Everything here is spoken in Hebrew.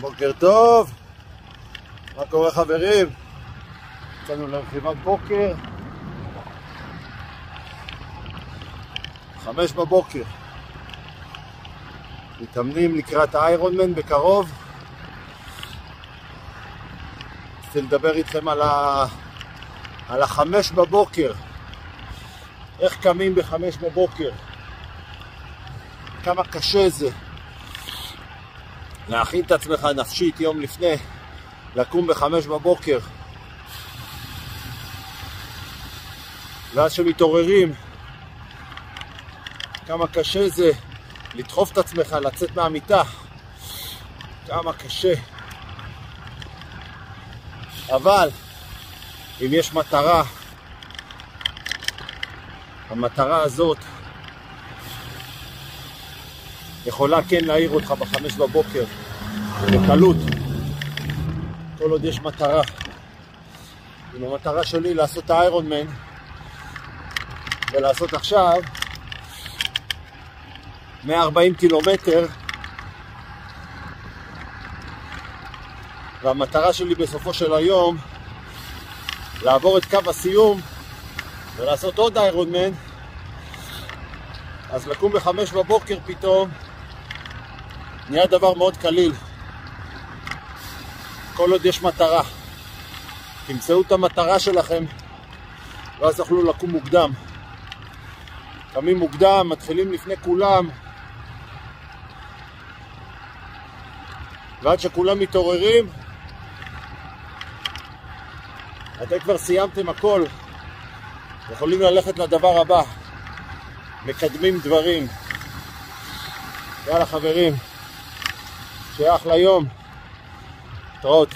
בוקר טוב, מה קורה חברים? יצאנו לרכיבת בוקר 5 בבוקר, מתאמנים לקראת האיירונמן בקרוב. רציתי לדבר איתכם על 5 בבוקר, איך קמים ב5 בבוקר, כמה קשה זה להכין את עצמך נפשית יום לפני, לקום ב5 בבוקר, ואז שמתעוררים כמה קשה זה לדחוף את עצמך לצאת מהמיטה, כמה קשה. אבל אם יש מטרה, המטרה הזאת יכולה כן להעיר אותך ב5 בבוקר בקלות, כל עוד יש מטרה. אם המטרה שלי לעשות האיירונמן ולעשות עכשיו 140 קילומטר, והמטרה שלי בסופו של היום לעבור את קו הסיום ולעשות עוד איירונמן, אז לקום ב5 בבוקר פתאום נהיה דבר מאוד קליל. כל עוד יש מטרה, תמצאו את המטרה שלכם ואז תוכלו לקום מוקדם. קמים מוקדם, מתחילים לפני כולם, ועד שכולם מתעוררים אתם כבר סיימתם הכל, יכולים ללכת לדבר הבא, מקדמים דברים. יאללה חברים, שיהיה אחלה יום, תראות.